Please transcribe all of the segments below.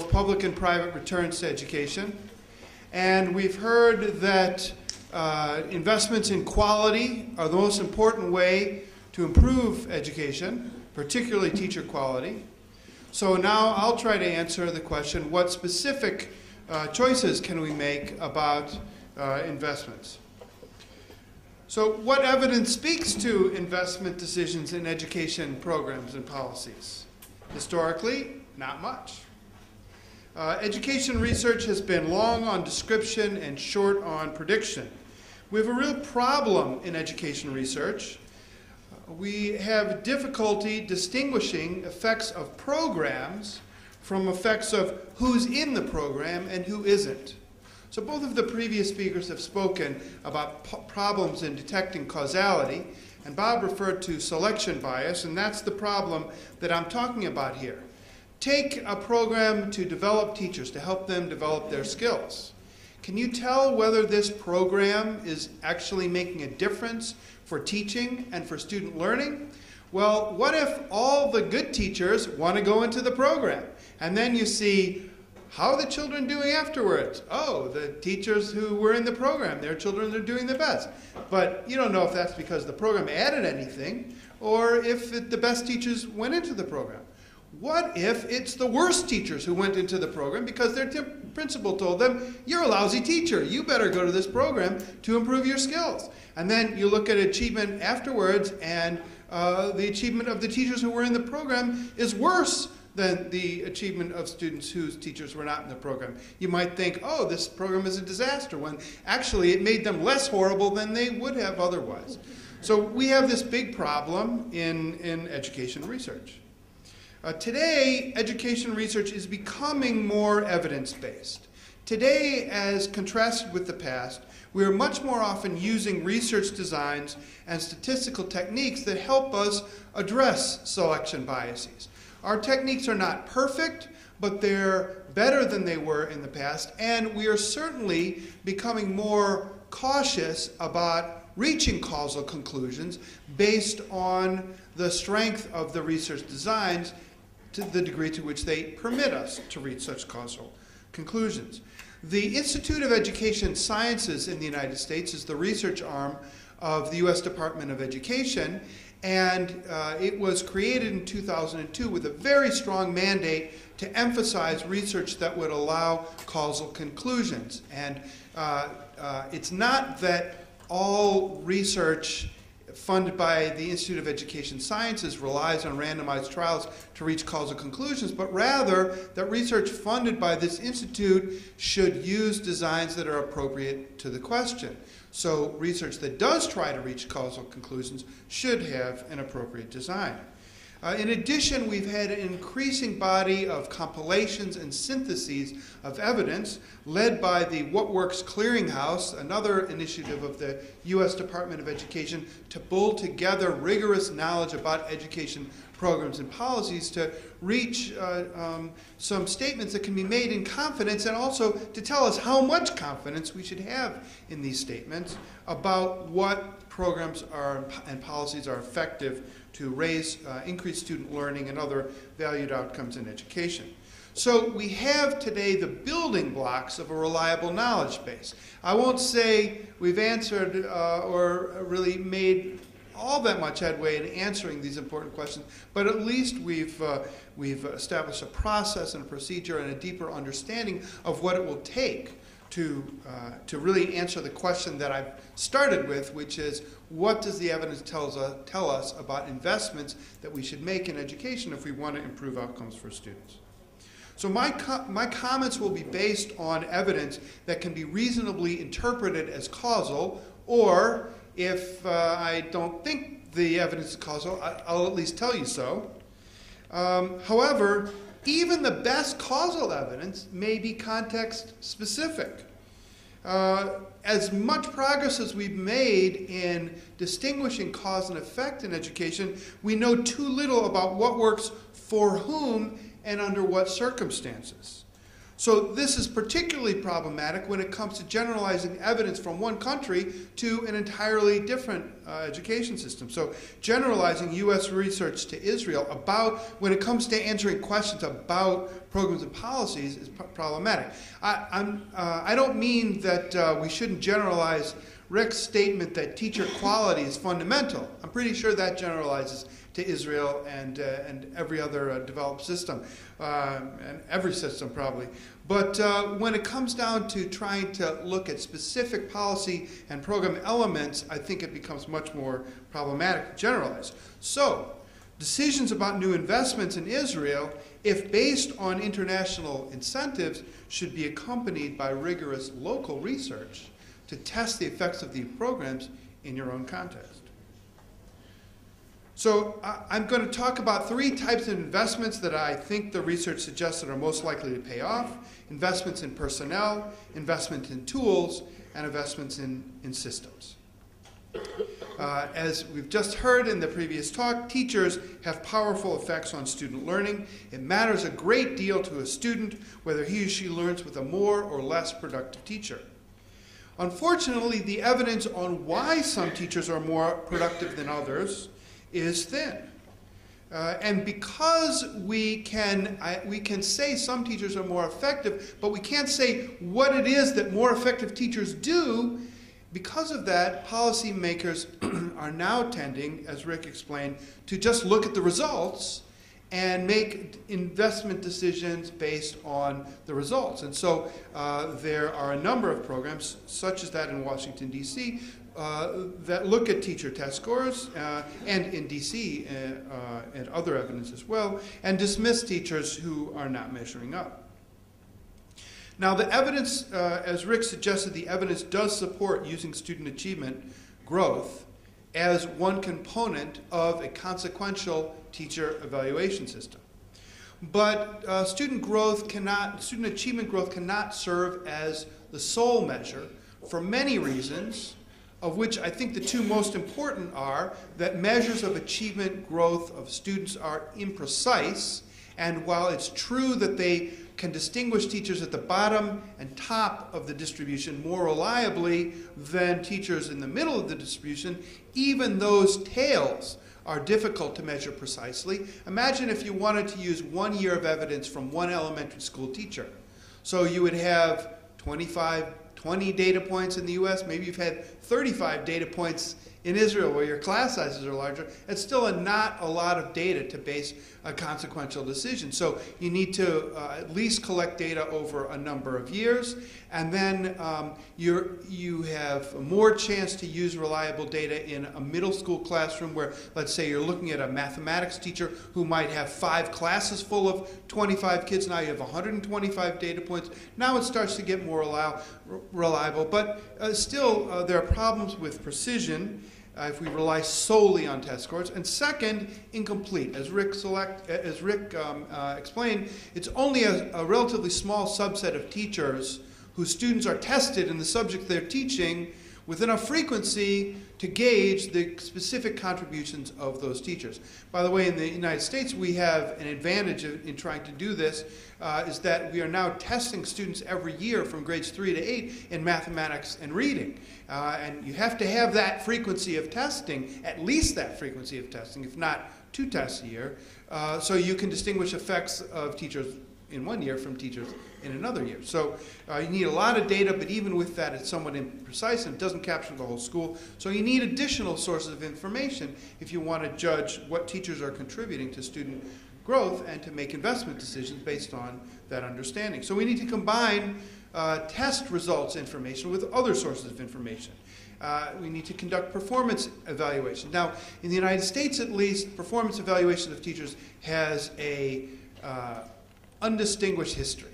Public and private returns to education. And we've heard that investments in quality are the most important way to improve education, particularly teacher quality. So now I'll try to answer the question, what specific choices can we make about investments? So what evidence speaks to investment decisions in education programs and policies? Historically, not much. Education research has been long on description and short on prediction. We have a real problem in education research. We have difficulty distinguishing effects of programs from effects of who's in the program and who isn't. So both of the previous speakers have spoken about problems in detecting causality, and Bob referred to selection bias, and that's the problem that I'm talking about here. Take a program to develop teachers, to help them develop their skills. Can you tell whether this program is actually making a difference for teaching and for student learning? Well, what if all the good teachers want to go into the program? And then you see, how are the children doing afterwards? Oh, the teachers who were in the program, their children are doing the best. But you don't know if that's because the program added anything or if the best teachers went into the program. What if it's the worst teachers who went into the program because their principal told them, you're a lousy teacher, you better go to this program to improve your skills. And then you look at achievement afterwards, and the achievement of the teachers who were in the program is worse than the achievement of students whose teachers were not in the program. You might think, oh, this program is a disaster, when actually it made them less horrible than they would have otherwise. So we have this big problem in education research. Today, education research is becoming more evidence-based. Today, as contrasted with the past, we are much more often using research designs and statistical techniques that help us address selection biases. Our techniques are not perfect, but they're better than they were in the past, and we are certainly becoming more cautious about reaching causal conclusions based on the strength of the research designs to the degree to which they permit us to reach such causal conclusions. The Institute of Education Sciences in the United States is the research arm of the U.S. Department of Education, and it was created in 2002 with a very strong mandate to emphasize research that would allow causal conclusions. And it's not that all research funded by the Institute of Education Sciences relies on randomized trials to reach causal conclusions, but rather that research funded by this institute should use designs that are appropriate to the question. So research that does try to reach causal conclusions should have an appropriate design. In addition, we've had an increasing body of compilations and syntheses of evidence led by the What Works Clearinghouse, another initiative of the U.S. Department of Education to pull together rigorous knowledge about education programs and policies to reach some statements that can be made in confidence, and also to tell us how much confidence we should have in these statements about what programs and policies are effective to increase student learning and other valued outcomes in education. So we have today the building blocks of a reliable knowledge base. I won't say we've answered or really made all that much headway in answering these important questions, but at least we've established a process and a procedure and a deeper understanding of what it will take to really answer the question that I've started with, which is, what does the evidence tell us about investments that we should make in education if we want to improve outcomes for students? So my comments will be based on evidence that can be reasonably interpreted as causal, or if I don't think the evidence is causal, I'll at least tell you so. However, even the best causal evidence may be context-specific. As much progress as we've made in distinguishing cause and effect in education, we know too little about what works for whom and under what circumstances. So this is particularly problematic when it comes to generalizing evidence from one country to an entirely different education system. So generalizing U.S. research to Israel when it comes to answering questions about programs and policies is problematic. I don't mean that we shouldn't generalize Rick's statement that teacher quality is fundamental. I'm pretty sure that generalizes to Israel and every other developed system, and every system probably. But when it comes down to trying to look at specific policy and program elements, I think it becomes much more problematic to generalize. So decisions about new investments in Israel, if based on international incentives, should be accompanied by rigorous local research to test the effects of these programs in your own context. So I'm going to talk about 3 types of investments that I think the research suggests that are most likely to pay off: investments in personnel, investments in tools, and investments in systems. As we've just heard in the previous talk, teachers have powerful effects on student learning. It matters a great deal to a student whether he or she learns with a more or less productive teacher. Unfortunately, the evidence on why some teachers are more productive than others is thin. And because we can say some teachers are more effective, but we can't say what it is that more effective teachers do, because of that, policymakers are now tending, as Rick explained, to just look at the results and make investment decisions based on the results. And so there are a number of programs, such as that in Washington, D.C., that look at teacher test scores, and in D.C. And other evidence as well, and dismiss teachers who are not measuring up. Now, the evidence, as Rick suggested, the evidence does support using student achievement growth as one component of a consequential teacher evaluation system. But student achievement growth cannot serve as the sole measure for many reasons, of which I think the 2 most important are that measures of achievement growth of students are imprecise, and while it's true that they can distinguish teachers at the bottom and top of the distribution more reliably than teachers in the middle of the distribution, even those tails are difficult to measure precisely. Imagine if you wanted to use 1 year of evidence from one elementary school teacher. So you would have 20 data points in the US, maybe you've had 35 data points in Israel where your class sizes are larger. It's still not a lot of data to base a consequential decision. So you need to at least collect data over a number of years, and then you have more chance to use reliable data in a middle school classroom where, let's say, you're looking at a mathematics teacher who might have 5 classes full of 25 kids. Now you have 125 data points. Now it starts to get more reliable, but still there are problems with precision if we rely solely on test scores. And second, incomplete. As Rick explained, it's only a relatively small subset of teachers whose students are tested in the subject they're teaching with enough frequency to gauge the specific contributions of those teachers. By the way, in the United States, we have an advantage in trying to do this, is that we are now testing students every year from grades 3 to 8 in mathematics and reading. And you have to have that frequency of testing, at least that frequency of testing, if not 2 tests a year, so you can distinguish effects of teachers in 1 year from teachers in another year. So you need a lot of data, but even with that, it's somewhat imprecise and it doesn't capture the whole school. So you need additional sources of information if you want to judge what teachers are contributing to student growth and to make investment decisions based on that understanding. So we need to combine test results information with other sources of information. We need to conduct performance evaluation. Now, in the United States at least, performance evaluation of teachers has a undistinguished history.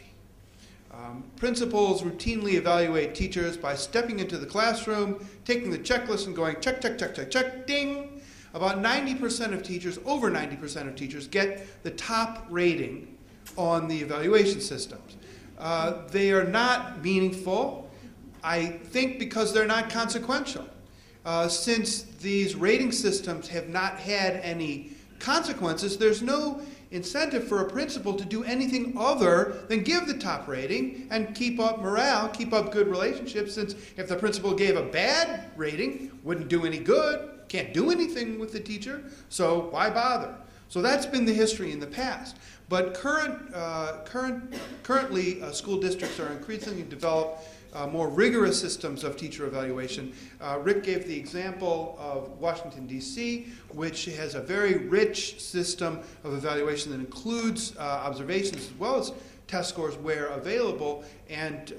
Principals routinely evaluate teachers by stepping into the classroom, taking the checklist and going check, check, check, check, check, ding. About 90% of teachers, over 90% of teachers, get the top rating on the evaluation systems. They are not meaningful, I think, because they're not consequential. Since these rating systems have not had any consequences, there's no incentive for a principal to do anything other than give the top rating and keep up morale, keep up good relationships, since if the principal gave a bad rating, wouldn't do any good, can't do anything with the teacher, so why bother? So that's been the history in the past. But currently, school districts are increasingly develop more rigorous systems of teacher evaluation. Rick gave the example of Washington, D.C., which has a very rich system of evaluation that includes observations as well as test scores where available, and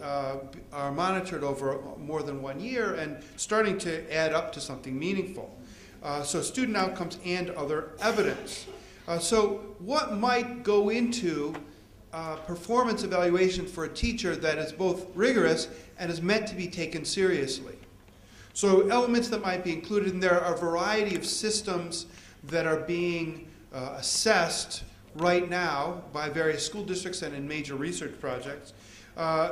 are monitored over more than 1 year and starting to add up to something meaningful. So student outcomes and other evidence. So what might go into performance evaluation for a teacher that is both rigorous and is meant to be taken seriously? So elements that might be included in there are a variety of systems that are being assessed right now by various school districts and in major research projects.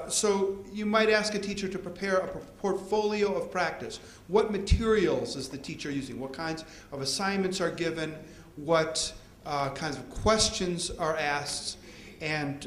So you might ask a teacher to prepare a portfolio of practice. What materials is the teacher using? What kinds of assignments are given? What kinds of questions are asked? And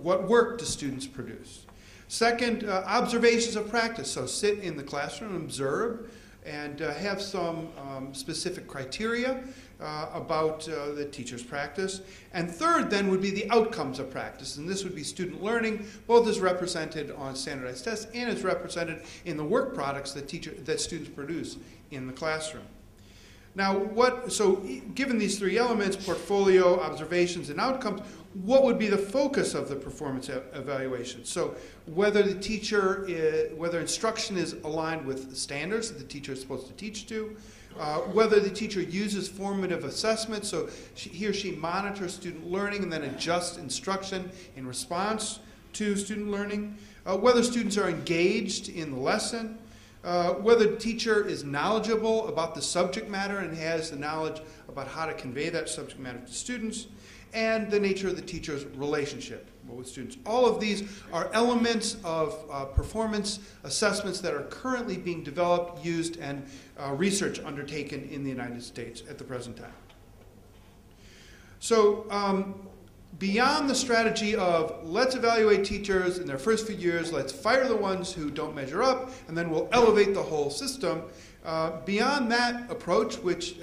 what work do students produce? Second, observations of practice. So sit in the classroom and observe, and have some specific criteria about the teacher's practice. And third, then, would be the outcomes of practice. And this would be student learning, both as represented on standardized tests and as represented in the work products that students produce in the classroom. Now, so given these three elements, portfolio, observations, and outcomes, what would be the focus of the performance evaluation? So whether the teacher, whether instruction is aligned with the standards that the teacher is supposed to teach to, whether the teacher uses formative assessment, so he or she monitors student learning and then adjusts instruction in response to student learning, whether students are engaged in the lesson, whether the teacher is knowledgeable about the subject matter and has the knowledge about how to convey that subject matter to students, and the nature of the teacher's relationship with students. All of these are elements of performance assessments that are currently being developed, used, and research undertaken in the United States at the present time. So beyond the strategy of let's evaluate teachers in their first few years, let's fire the ones who don't measure up, and then we'll elevate the whole system, beyond that approach, which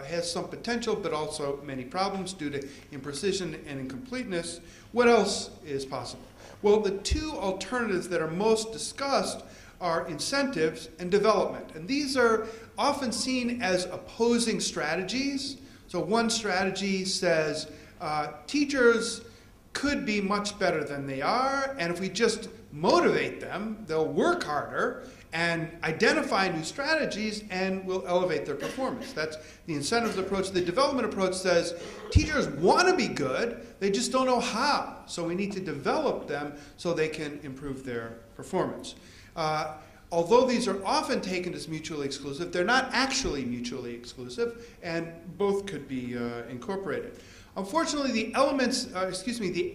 has some potential but also many problems due to imprecision and incompleteness, what else is possible? Well, the two alternatives that are most discussed are incentives and development. And these are often seen as opposing strategies. So one strategy says teachers could be much better than they are, and if we just motivate them, they'll work harder and identify new strategies and will elevate their performance. That's the incentives approach. The development approach says teachers want to be good, they just don't know how. So we need to develop them so they can improve their performance. Although these are often taken as mutually exclusive, they're not actually mutually exclusive, and both could be incorporated. Unfortunately, the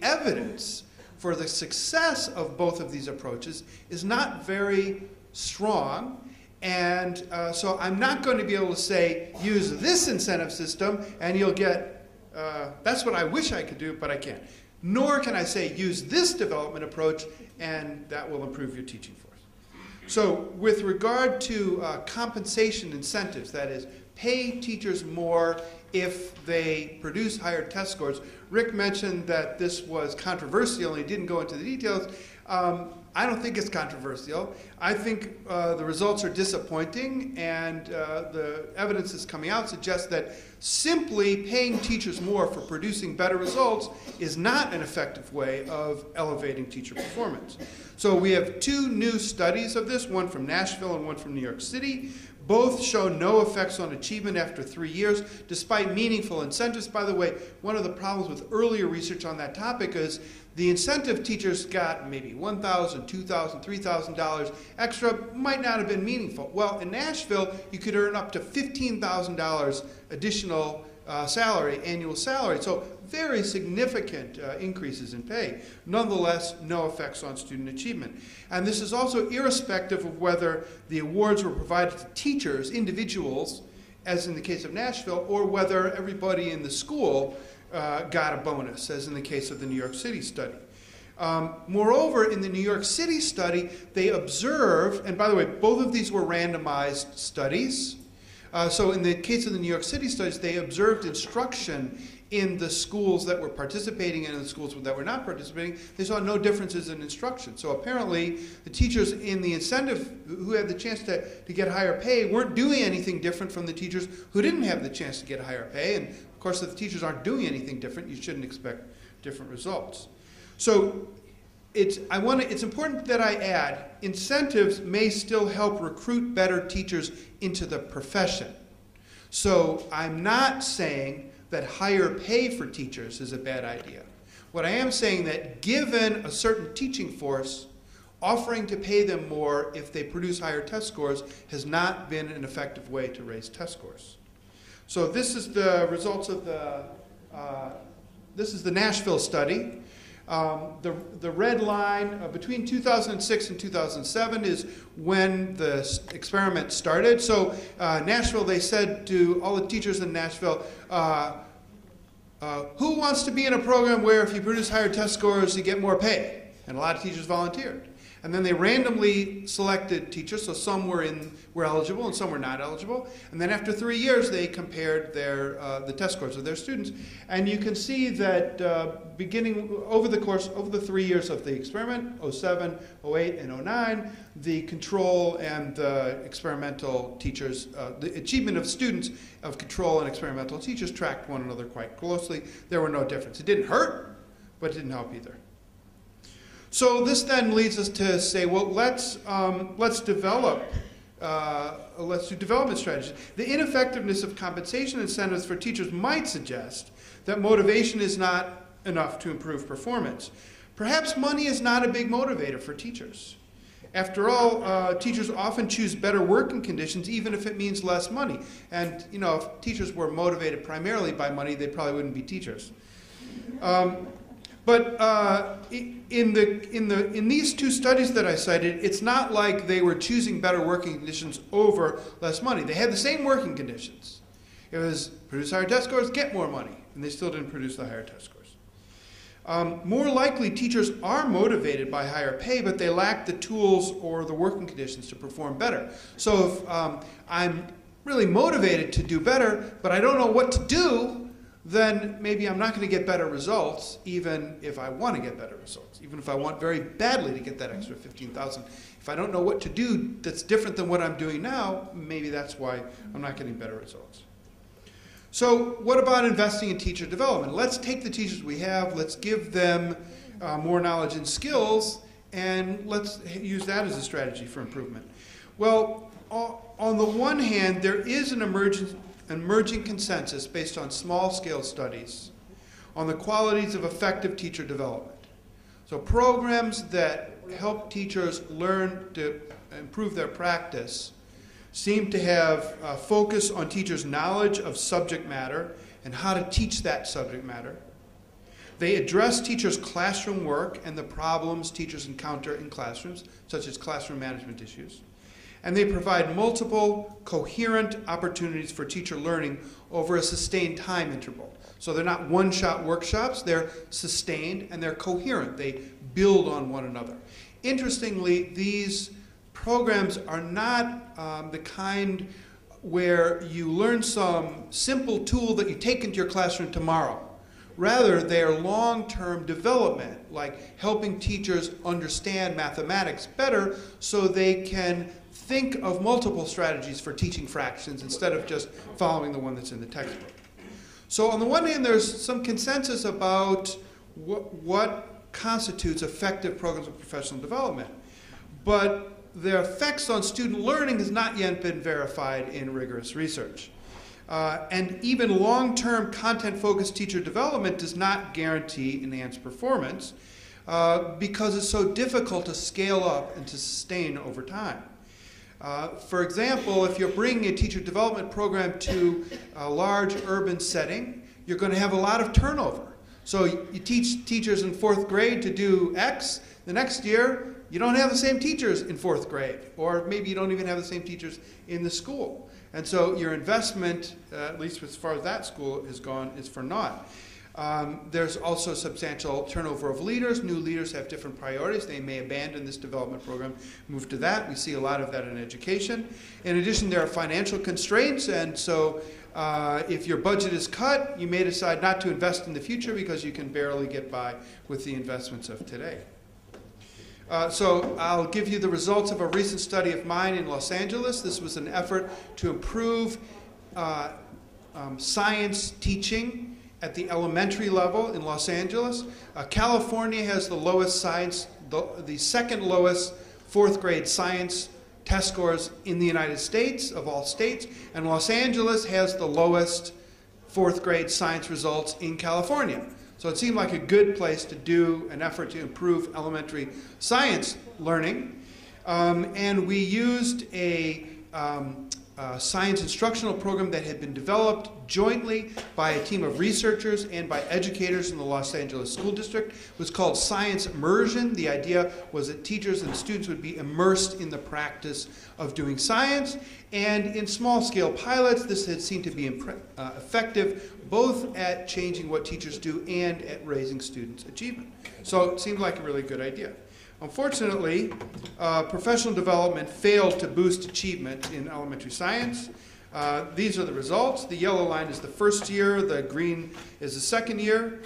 evidence for the success of both of these approaches is not very strong, and so I'm not going to be able to say, use this incentive system and you'll get, that's what I wish I could do, but I can't. Nor can I say, use this development approach and that will improve your teaching force. So with regard to compensation incentives, that is, pay teachers more if they produce higher test scores. Rick mentioned that this was controversial and he didn't go into the details. I don't think it's controversial. I think the results are disappointing, and the evidence that's coming out suggests that simply paying teachers more for producing better results is not an effective way of elevating teacher performance. So we have two new studies of this, one from Nashville and one from New York City. Both show no effects on achievement after 3 years, despite meaningful incentives. By the way, one of the problems with earlier research on that topic is the incentive teachers got maybe $1,000, $2,000, $3,000 extra, might not have been meaningful. Well, in Nashville, you could earn up to $15,000 additional salary, annual salary. So very significant increases in pay. Nonetheless, no effects on student achievement. And this is also irrespective of whether the awards were provided to teachers, individuals, as in the case of Nashville, or whether everybody in the school got a bonus, as in the case of the New York City study. Moreover, in the New York City study, they observed, and by the way, both of these were randomized studies. So in the case of the New York City studies, they observed instruction in the schools that were participating and in the schools that were not participating. They saw no differences in instruction. So apparently, the teachers in the incentive who had the chance to get higher pay weren't doing anything different from the teachers who didn't have the chance to get higher pay. And of course, if the teachers aren't doing anything different, you shouldn't expect different results. So it's important that I add, incentives may still help recruit better teachers into the profession. So I'm not saying that higher pay for teachers is a bad idea. What I am saying that given a certain teaching force, offering to pay them more if they produce higher test scores has not been an effective way to raise test scores. So this is the results of this is the Nashville study. The red line between 2006 and 2007 is when the experiment started. So Nashville, they said to all the teachers in Nashville, who wants to be in a program where if you produce higher test scores, you get more pay? And a lot of teachers volunteered. And then they randomly selected teachers, so some were eligible and some were not eligible. And then after 3 years, they compared the test scores of their students. And you can see that beginning over the 3 years of the experiment, 07, 08, and 09, the control and the experimental teachers, the achievement of students of control and experimental teachers tracked one another quite closely. There were no difference. It didn't hurt, but it didn't help either. So this then leads us to say, well, let's do development strategies. The ineffectiveness of compensation incentives for teachers might suggest that motivation is not enough to improve performance. Perhaps money is not a big motivator for teachers. After all, teachers often choose better working conditions even if it means less money. And you know, if teachers were motivated primarily by money, they probably wouldn't be teachers. But in these two studies that I cited, it's not like they were choosing better working conditions over less money. They had the same working conditions. It was produce higher test scores, get more money, and they still didn't produce the higher test scores. More likely, teachers are motivated by higher pay, but they lack the tools or the working conditions to perform better. So if I'm really motivated to do better, but I don't know what to do, then maybe I'm not going to get better results, even if I want to get better results, even if I want very badly to get that extra $15,000. If I don't know what to do that's different than what I'm doing now, maybe that's why I'm not getting better results. So what about investing in teacher development? Let's take the teachers we have, let's give them more knowledge and skills, and let's use that as a strategy for improvement. Well, on the one hand, there is an emerging consensus based on small-scale studies on the qualities of effective teacher development. So programs that help teachers learn to improve their practice seem to have a focus on teachers' knowledge of subject matter and how to teach that subject matter. They address teachers' classroom work and the problems teachers encounter in classrooms, such as classroom management issues. And they provide multiple, coherent opportunities for teacher learning over a sustained time interval. So they're not one-shot workshops, they're sustained and they're coherent. They build on one another. Interestingly, these programs are not the kind where you learn some simple tool that you take into your classroom tomorrow. Rather, they are long-term development, like helping teachers understand mathematics better so they can think of multiple strategies for teaching fractions instead of just following the one that's in the textbook. So on the one hand, there's some consensus about what constitutes effective programs of professional development. But their effects on student learning has not yet been verified in rigorous research. And even long-term content-focused teacher development does not guarantee enhanced performance because it's so difficult to scale up and to sustain over time. For example, if you're bringing a teacher development program to a large urban setting, you're going to have a lot of turnover. So you teach teachers in 4th grade to do X, the next year you don't have the same teachers in 4th grade, or maybe you don't even have the same teachers in the school. And so your investment, at least as far as that school is gone, is for naught. There's also substantial turnover of leaders. New leaders have different priorities. They may abandon this development program, move to that. We see a lot of that in education. In addition, there are financial constraints, and so if your budget is cut, you may decide not to invest in the future because you can barely get by with the investments of today. So I'll give you the results of a recent study of mine in Los Angeles. This was an effort to improve science teaching at the elementary level in Los Angeles. California has the lowest science, the second lowest fourth grade science test scores in the United States of all states, and Los Angeles has the lowest fourth grade science results in California. So it seemed like a good place to do an effort to improve elementary science learning. And we used a science instructional program that had been developed jointly by a team of researchers and by educators in the Los Angeles School District. It was called Science Immersion. The idea was that teachers and students would be immersed in the practice of doing science. And in small-scale pilots, this had seemed to be effective both at changing what teachers do and at raising students' achievement. So it seemed like a really good idea. Unfortunately, professional development failed to boost achievement in elementary science. These are the results. The yellow line is the first year, the green is the second year.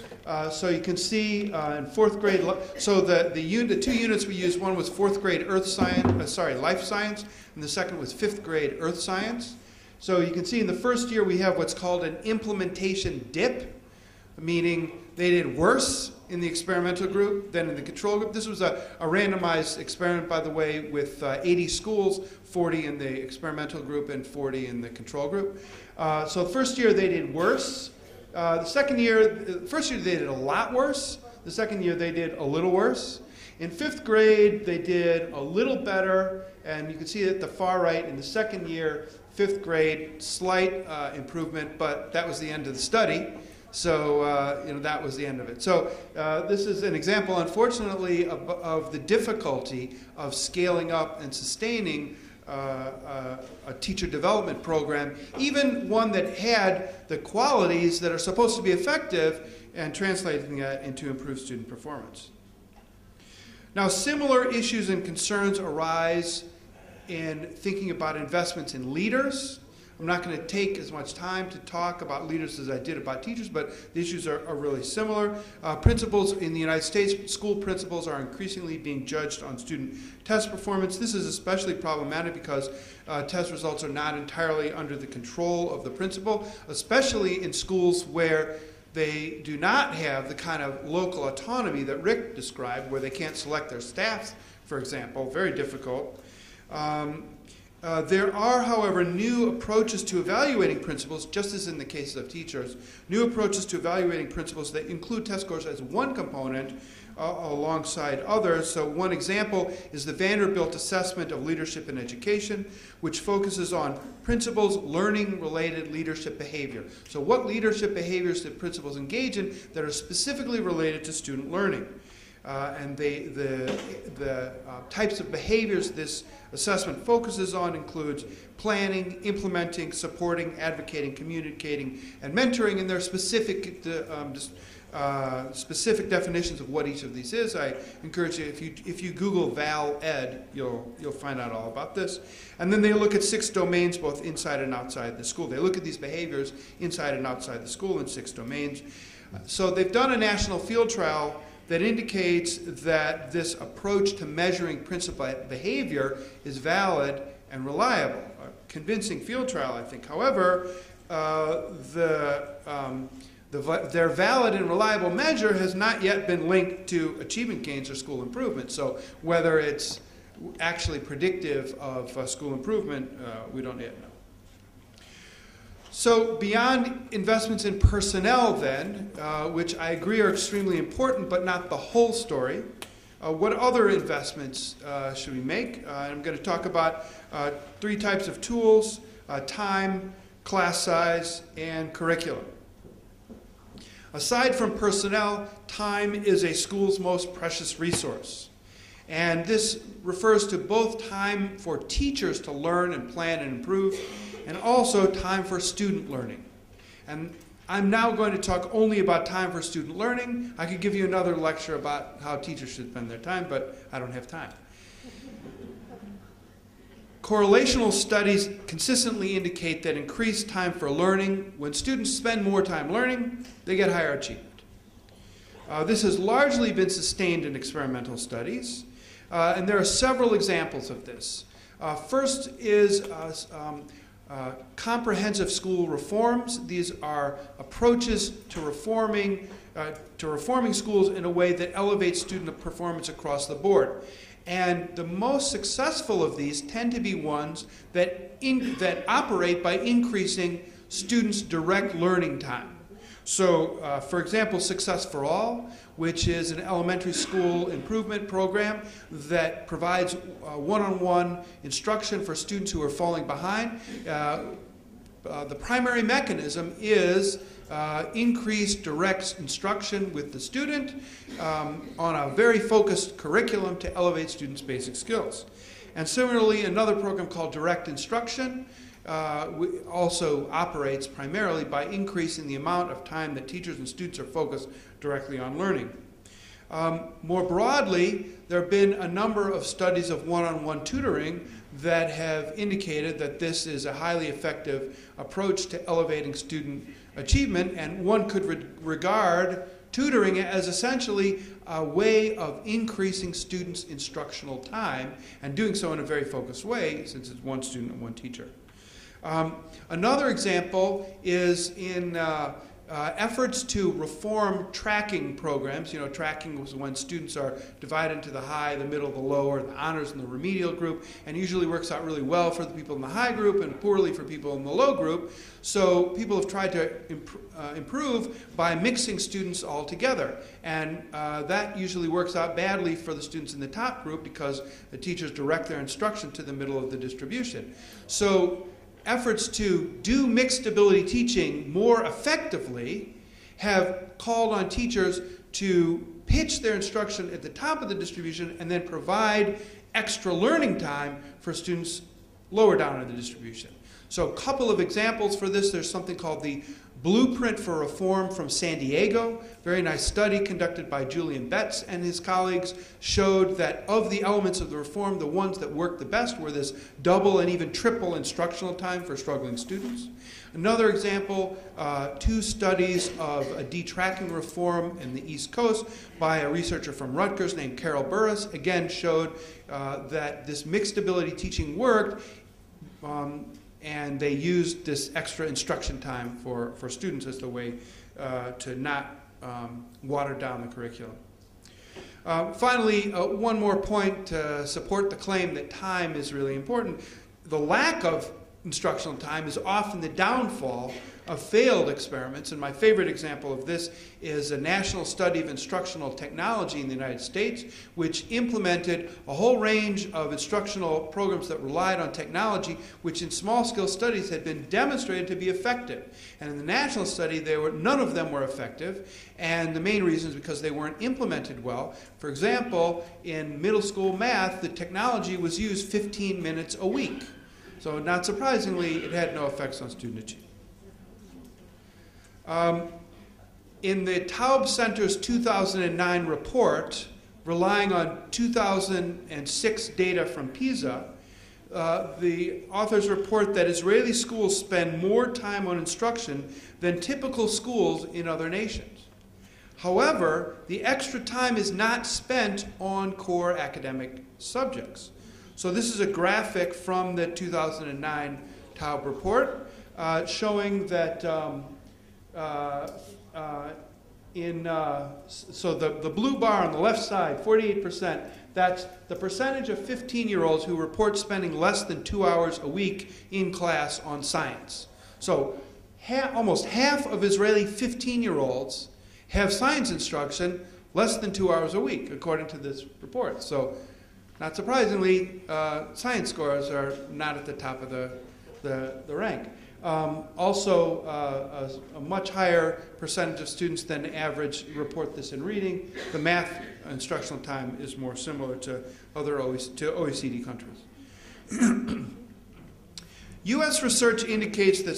So you can see in fourth grade, so the two units we used, one was fourth grade life science, and the second was fifth grade earth science. So you can see in the first year we have what's called an implementation dip, meaning they did worse in the experimental group than in the control group. This was a randomized experiment, by the way, with 80 schools, 40 in the experimental group and 40 in the control group. So the first year they did worse. The first year they did a lot worse. The second year they did a little worse. In fifth grade they did a little better, and you can see at the far right in the second year, fifth grade, slight improvement, but that was the end of the study. So that was the end of it. So this is an example, unfortunately, of the difficulty of scaling up and sustaining a teacher development program, even one that had the qualities that are supposed to be effective, and translating that into improved student performance. Now, similar issues and concerns arise in thinking about investments in leaders. I'm not going to take as much time to talk about leaders as I did about teachers, but the issues are really similar. Principals in the United States, school principals are increasingly being judged on student test performance. This is especially problematic because test results are not entirely under the control of the principal, especially in schools where they do not have the kind of local autonomy that Rick described, where they can't select their staffs, for example. Very difficult. There are, however, new approaches to evaluating principals, just as in the case of teachers, new approaches to evaluating principals that include test scores as one component alongside others. So one example is the Vanderbilt Assessment of Leadership in Education, which focuses on principals' learning-related leadership behavior. So what leadership behaviors did principals engage in that are specifically related to student learning? And the types of behaviors this assessment focuses on includes planning, implementing, supporting, advocating, communicating, and mentoring. And there are specific definitions of what each of these is. I encourage you, if you Google Val Ed, you'll find out all about this. And then they look at 6 domains, both inside and outside the school. They look at these behaviors inside and outside the school in 6 domains. So they've done a national field trial that indicates that this approach to measuring principal behavior is valid and reliable. A convincing field trial, I think. However, their valid and reliable measure has not yet been linked to achievement gains or school improvement. So whether it's actually predictive of school improvement, we don't yet know. So beyond investments in personnel then, which I agree are extremely important but not the whole story, what other investments should we make? I'm going to talk about 3 types of tools: time, class size, and curriculum. Aside from personnel, time is a school's most precious resource. And this refers to both time for teachers to learn and plan and improve, and also time for student learning. And I'm now going to talk only about time for student learning. I could give you another lecture about how teachers should spend their time, but I don't have time. Correlational studies consistently indicate that increased time for learning, when students spend more time learning, they get higher achievement. This has largely been sustained in experimental studies, and there are several examples of this. First is comprehensive school reforms. These are approaches to reforming schools in a way that elevates student performance across the board. And the most successful of these tend to be ones that operate by increasing students' direct learning time. So, for example, Success for All, which is an elementary school improvement program that provides one-on-one instruction for students who are falling behind. The primary mechanism is increased direct instruction with the student on a very focused curriculum to elevate students' basic skills. And similarly, another program called Direct Instruction also operates primarily by increasing the amount of time that teachers and students are focused directly on learning. More broadly, there have been a number of studies of one-on-one tutoring that have indicated that this is a highly effective approach to elevating student achievement, and one could regard tutoring as essentially a way of increasing students' instructional time, and doing so in a very focused way, since it's one student and one teacher. Another example is in efforts to reform tracking programs. You know, tracking was when students are divided into the high, the middle, the low, or the honors and the remedial group, and usually works out really well for the people in the high group and poorly for people in the low group. So people have tried to improve by mixing students all together, and that usually works out badly for the students in the top group because the teachers direct their instruction to the middle of the distribution. So efforts to do mixed ability teaching more effectively have called on teachers to pitch their instruction at the top of the distribution and then provide extra learning time for students lower down in the distribution. So a couple of examples for this. There's something called the Blueprint for Reform from San Diego. Very nice study conducted by Julian Betts and his colleagues showed that of the elements of the reform, the ones that worked the best were this double and even triple instructional time for struggling students. Another example, 2 studies of a detracking reform in the East Coast by a researcher from Rutgers named Carol Burris, again showed that this mixed ability teaching worked, and they used this extra instruction time for students as the way to not water down the curriculum. Finally, one more point to support the claim that time is really important. The lack of instructional time is often the downfall of failed experiments, and my favorite example of this is a national study of instructional technology in the United States, which implemented a whole range of instructional programs that relied on technology, which in small-scale studies had been demonstrated to be effective. And in the national study, none of them were effective, and the main reason is because they weren't implemented well. For example, in middle school math, the technology was used 15 minutes a week. So not surprisingly, it had no effects on student achievement. In the Taub Center's 2009 report, relying on 2006 data from PISA, the authors report that Israeli schools spend more time on instruction than typical schools in other nations. However, the extra time is not spent on core academic subjects. So this is a graphic from the 2009 Taub report showing that so the blue bar on the left side, 48%, that's the percentage of 15-year-olds who report spending less than 2 hours a week in class on science. So almost half of Israeli 15-year-olds have science instruction less than 2 hours a week, according to this report. So not surprisingly, science scores are not at the top of the rank. Also, a much higher percentage of students than average report this in reading. The math instructional time is more similar to other OECD countries. U.S. research indicates that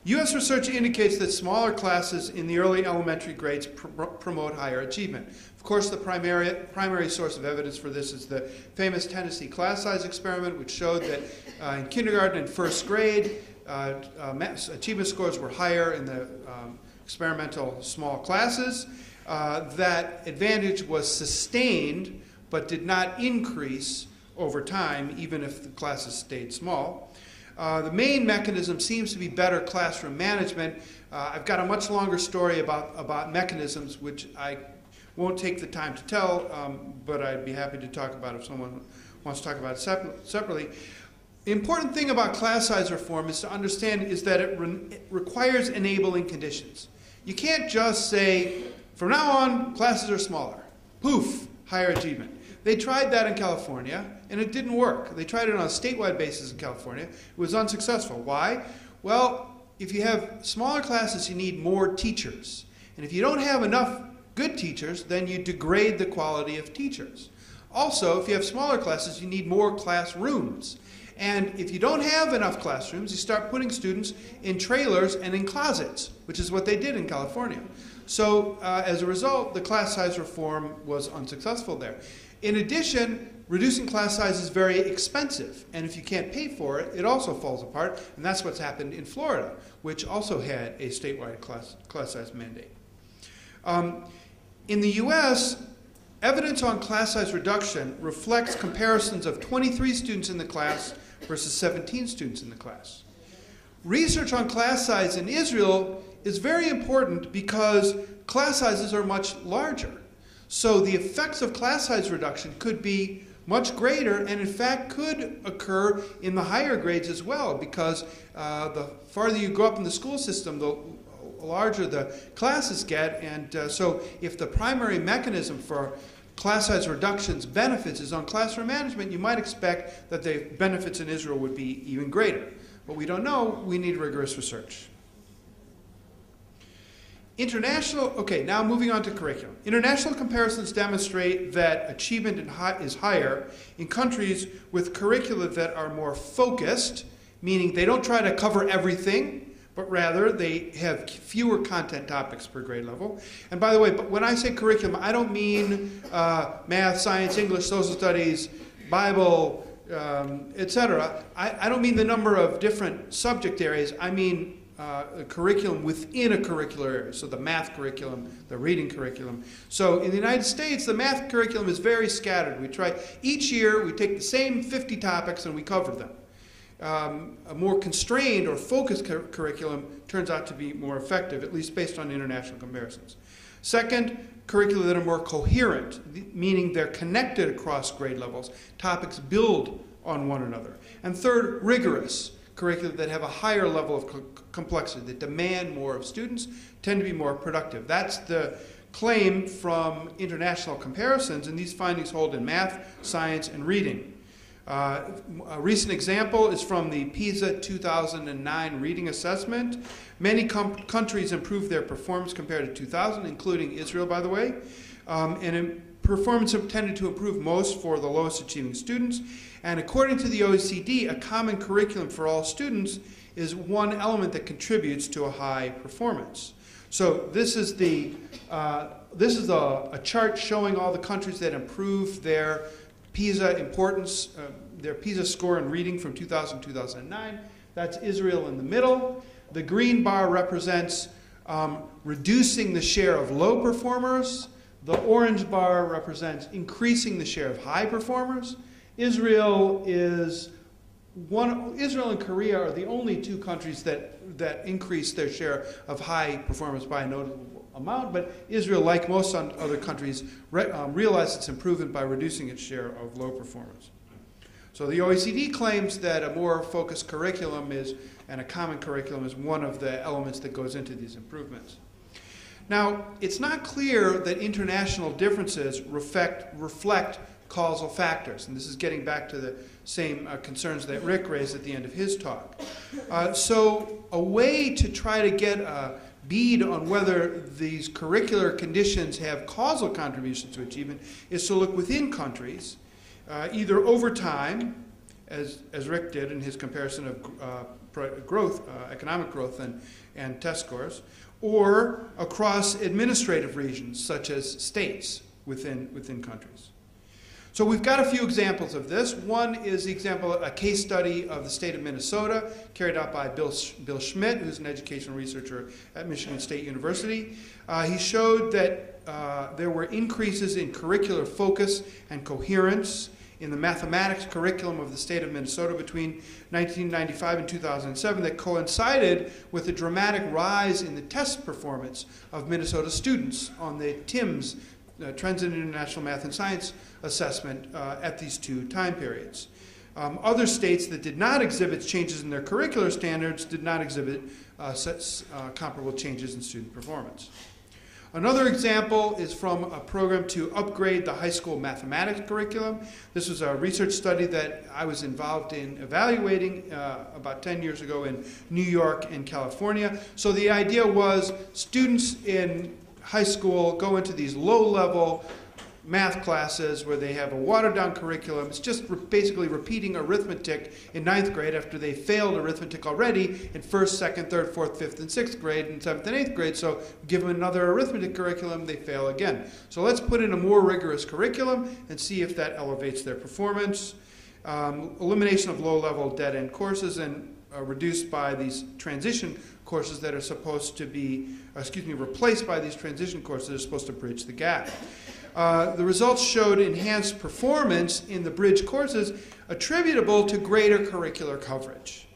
U.S. research indicates that smaller classes in the early elementary grades promote higher achievement. Of course, the primary source of evidence for this is the famous Tennessee class size experiment, which showed that in kindergarten and first grade, achievement scores were higher in the experimental small classes. That advantage was sustained, but did not increase over time, even if the classes stayed small. The main mechanism seems to be better classroom management. I've got a much longer story about mechanisms, which I won't take the time to tell, but I'd be happy to talk about it if someone wants to talk about it separately. The important thing about class size reform is to understand is that it requires enabling conditions. You can't just say, from now on, classes are smaller. Poof, higher achievement. They tried that in California, and it didn't work. They tried it on a statewide basis in California. It was unsuccessful. Why? Well, if you have smaller classes, you need more teachers. And if you don't have enough good teachers, then you degrade the quality of teachers. Also, if you have smaller classes, you need more classrooms. And if you don't have enough classrooms, you start putting students in trailers and in closets, which is what they did in California. So as a result, the class size reform was unsuccessful there. In addition, reducing class size is very expensive, and if you can't pay for it, it also falls apart, and that's what's happened in Florida, which also had a statewide class size mandate. In the US, evidence on class size reduction reflects comparisons of 23 students in the class versus 17 students in the class. Research on class size in Israel is very important because class sizes are much larger. So the effects of class size reduction could be much greater, and in fact could occur in the higher grades as well, because the farther you go up in the school system, the larger the classes get, and so if the primary mechanism for class size reduction's benefits is on classroom management, you might expect that the benefits in Israel would be even greater. But we don't know. We need rigorous research. Okay, now moving on to curriculum. International comparisons demonstrate that achievement is higher in countries with curricula that are more focused, meaning they don't try to cover everything, but rather they have fewer content topics per grade level. And by the way, when I say curriculum, I don't mean math, science, English, social studies, Bible, etc. I don't mean the number of different subject areas. I mean a curriculum within a curricular area. So the math curriculum, the reading curriculum. So in the United States, the math curriculum is very scattered. Each year, we take the same 50 topics and we cover them. A more constrained or focused curriculum turns out to be more effective, at least based on international comparisons. Second, curricula that are more coherent, meaning they're connected across grade levels. Topics build on one another. And third, rigorous curricula that have a higher level of complexity, that demand more of students, tend to be more productive. That's the claim from international comparisons, and these findings hold in math, science, and reading. A recent example is from the PISA 2009 reading assessment. Many countries improved their performance compared to 2000, including Israel, by the way. Performance tended to improve most for the lowest achieving students. And according to the OECD, a common curriculum for all students is one element that contributes to a high performance. So this is a chart showing all the countries that improved their PISA importance, their PISA score in reading from 2000 to 2009. That's Israel in the middle. The green bar represents reducing the share of low performers. The orange bar represents increasing the share of high performers. Israel and Korea are the only two countries that increase their share of high performance by a notable amount, but Israel, like most other countries, realized its improvement by reducing its share of low performance. So the OECD claims that a more focused curriculum and a common curriculum is one of the elements that goes into these improvements. Now, it's not clear that international differences reflect causal factors, and this is getting back to the same concerns that Rick raised at the end of his talk. So a way to try to get a bead on whether these curricular conditions have causal contributions to achievement is to look within countries, either over time, as Rick did in his comparison of growth, economic growth and test scores, or across administrative regions such as states within countries. So we've got a few examples of this. One is the example, a case study of the state of Minnesota carried out by Bill Schmidt, who's an educational researcher at Michigan State University. He showed that there were increases in curricular focus and coherence in the mathematics curriculum of the state of Minnesota between 1995 and 2007 that coincided with a dramatic rise in the test performance of Minnesota students on the TIMSS, Trends in International Math and Science Assessment, at these two time periods. Other states that did not exhibit changes in their curricular standards did not exhibit comparable changes in student performance. Another example is from a program to upgrade the high school mathematics curriculum. This was a research study that I was involved in evaluating about 10 years ago in New York and California. So the idea was students in high school go into these low-level math classes where they have a watered-down curriculum. It's just basically repeating arithmetic in 9th grade after they failed arithmetic already in 1st, 2nd, 3rd, 4th, 5th, and 6th grade and 7th and 8th grade. So give them another arithmetic curriculum, they fail again. So let's put in a more rigorous curriculum and see if that elevates their performance. Elimination of low-level dead-end courses and reduced by these transition courses that are supposed to be, replaced by these transition courses that are supposed to bridge the gap. The results showed enhanced performance in the bridge courses attributable to greater curricular coverage.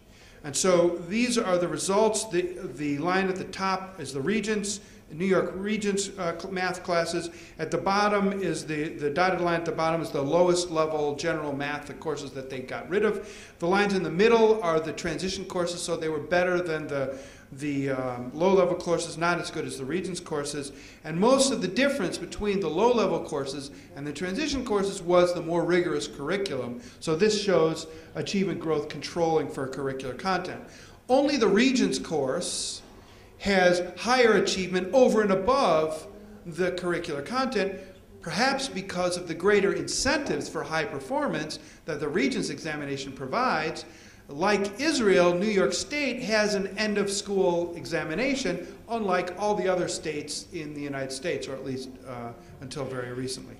And so these are the results. The line at the top is the Regents, New York Regents math classes. At the bottom is the dotted line at the bottom is the lowest level general math, the courses that they got rid of. The lines in the middle are the transition courses, so they were better than the low-level courses, not as good as the Regents courses. And most of the difference between the low-level courses and the transition courses was the more rigorous curriculum. So this shows achievement growth controlling for curricular content. Only the Regents course has higher achievement over and above the curricular content, perhaps because of the greater incentives for high performance that the Regents examination provides. Like Israel, New York State has an end-of-school examination, unlike all the other states in the United States, or at least until very recently.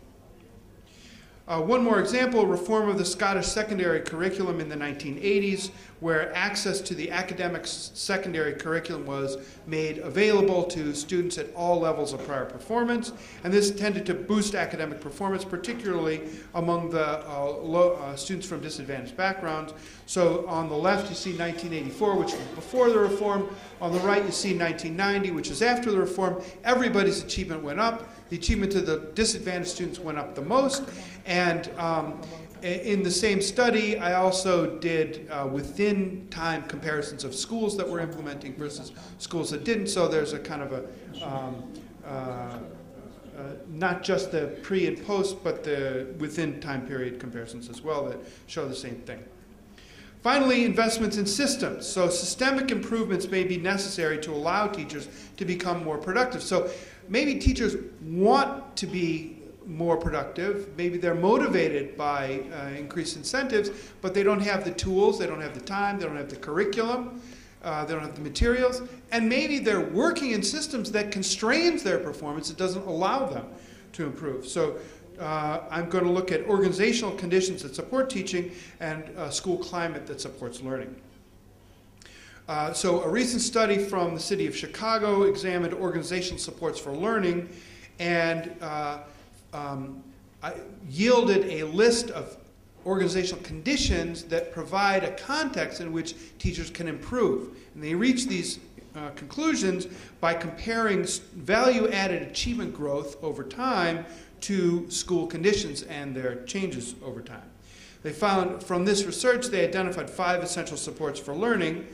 One more example, reform of the Scottish secondary curriculum in the 1980s, where access to the academic secondary curriculum was made available to students at all levels of prior performance. And this tended to boost academic performance, particularly among the students from disadvantaged backgrounds. So on the left, you see 1984, which was before the reform. On the right, you see 1990, which is after the reform. Everybody's achievement went up. The achievement of the disadvantaged students went up the most. And in the same study, I also did within time comparisons of schools that were implementing versus schools that didn't. So there's a kind of a, not just the pre and post, but the within time period comparisons as well that show the same thing. Finally, investments in systems. So systemic improvements may be necessary to allow teachers to become more productive. So maybe teachers want to be more productive. Maybe they're motivated by increased incentives, but they don't have the tools, they don't have the time, they don't have the curriculum, they don't have the materials, and maybe they're working in systems that constrains their performance. It doesn't allow them to improve. So I'm going to look at organizational conditions that support teaching and school climate that supports learning. So a recent study from the city of Chicago examined organizational supports for learning and yielded a list of organizational conditions that provide a context in which teachers can improve. And they reached these conclusions by comparing value-added achievement growth over time to school conditions and their changes over time. They found from this research, they identified 5 essential supports for learning,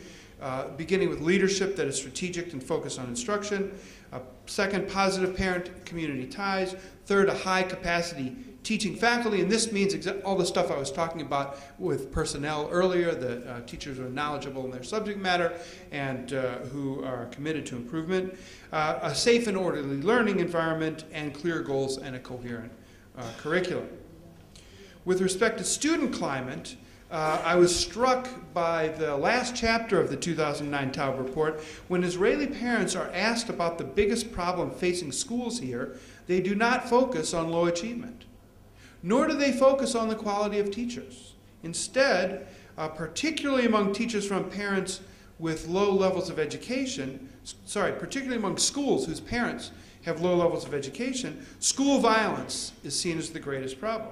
beginning with leadership that is strategic and focused on instruction. Second, positive parent-community ties. Third, a high-capacity teaching faculty, and this means all the stuff I was talking about with personnel earlier, the teachers are knowledgeable in their subject matter and who are committed to improvement. A safe and orderly learning environment, and clear goals and a coherent curriculum. With respect to student climate, I was struck by the last chapter of the 2009 Taub report. When Israeli parents are asked about the biggest problem facing schools here, they do not focus on low achievement, nor do they focus on the quality of teachers. Instead, particularly among teachers from parents with low levels of education, particularly among schools whose parents have low levels of education, school violence is seen as the greatest problem.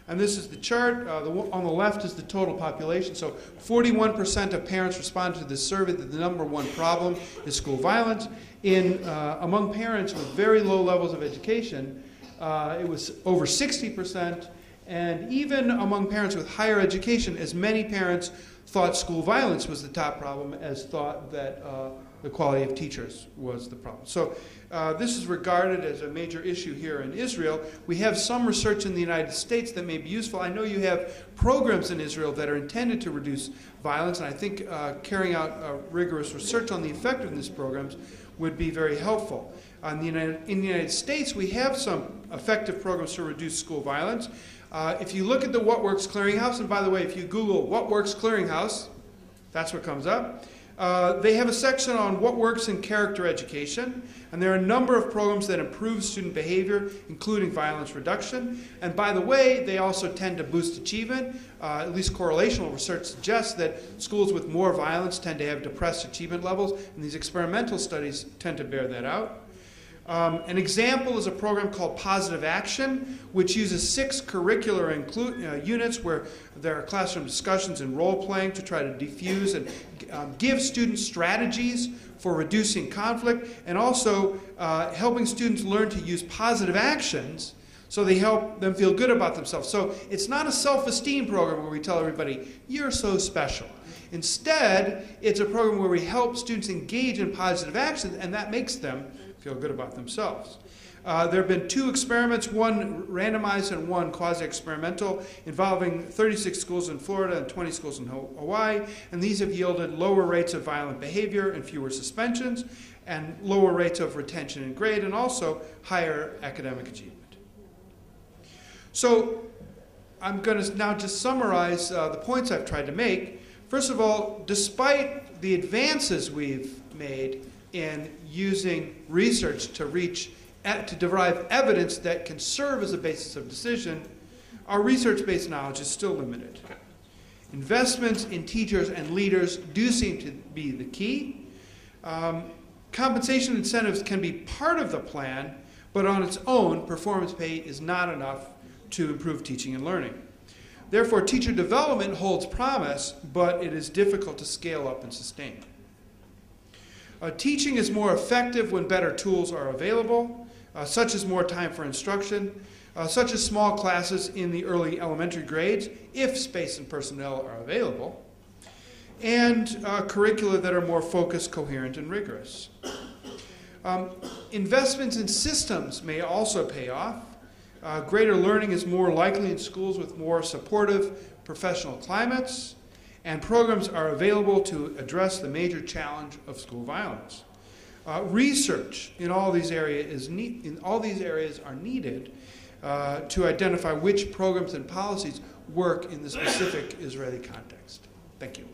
And this is the chart. On the left is the total population. So 41% of parents responded to this survey that the number one problem is school violence. Among parents with very low levels of education, it was over 60%. And even among parents with higher education, as many parents thought school violence was the top problem as thought that the quality of teachers was the problem. So this is regarded as a major issue here in Israel. We have some research in the United States that may be useful. I know you have programs in Israel that are intended to reduce violence, and I think carrying out rigorous research on the effectiveness programs would be very helpful. In the United States, we have some effective programs to reduce school violence. If you look at the What Works Clearinghouse, and by the way, if you Google What Works Clearinghouse, that's what comes up. They have a section on what works in character education, and there are a number of programs that improve student behavior, including violence reduction. And by the way, they also tend to boost achievement. At least correlational research suggests that schools with more violence tend to have depressed achievement levels, and these experimental studies tend to bear that out. An example is a program called Positive Action, which uses 6 curricular units where there are classroom discussions and role-playing to try to diffuse and give students strategies for reducing conflict, and also helping students learn to use positive actions so they help them feel good about themselves. So it's not a self-esteem program where we tell everybody, you're so special. Instead, it's a program where we help students engage in positive actions, and that makes them feel good about themselves. There have been 2 experiments, one randomized and one quasi-experimental, involving 36 schools in Florida and 20 schools in Hawaii, and these have yielded lower rates of violent behavior and fewer suspensions, and lower rates of retention and grade, and also higher academic achievement. So I'm going to now just summarize the points I've tried to make. First of all, despite the advances we've made in using research to derive evidence that can serve as a basis of decision, our research-based knowledge is still limited. Investments in teachers and leaders do seem to be the key. Compensation incentives can be part of the plan, but on its own, performance pay is not enough to improve teaching and learning. Therefore, teacher development holds promise, but it is difficult to scale up and sustain. Teaching is more effective when better tools are available, such as more time for instruction, such as small classes in the early elementary grades, if space and personnel are available, and curricula that are more focused, coherent, and rigorous. Investments in systems may also pay off. Greater learning is more likely in schools with more supportive professional climates, and programs are available to address the major challenge of school violence. Research in all these areas are needed to identify which programs and policies work in the specific Israeli context. Thank you.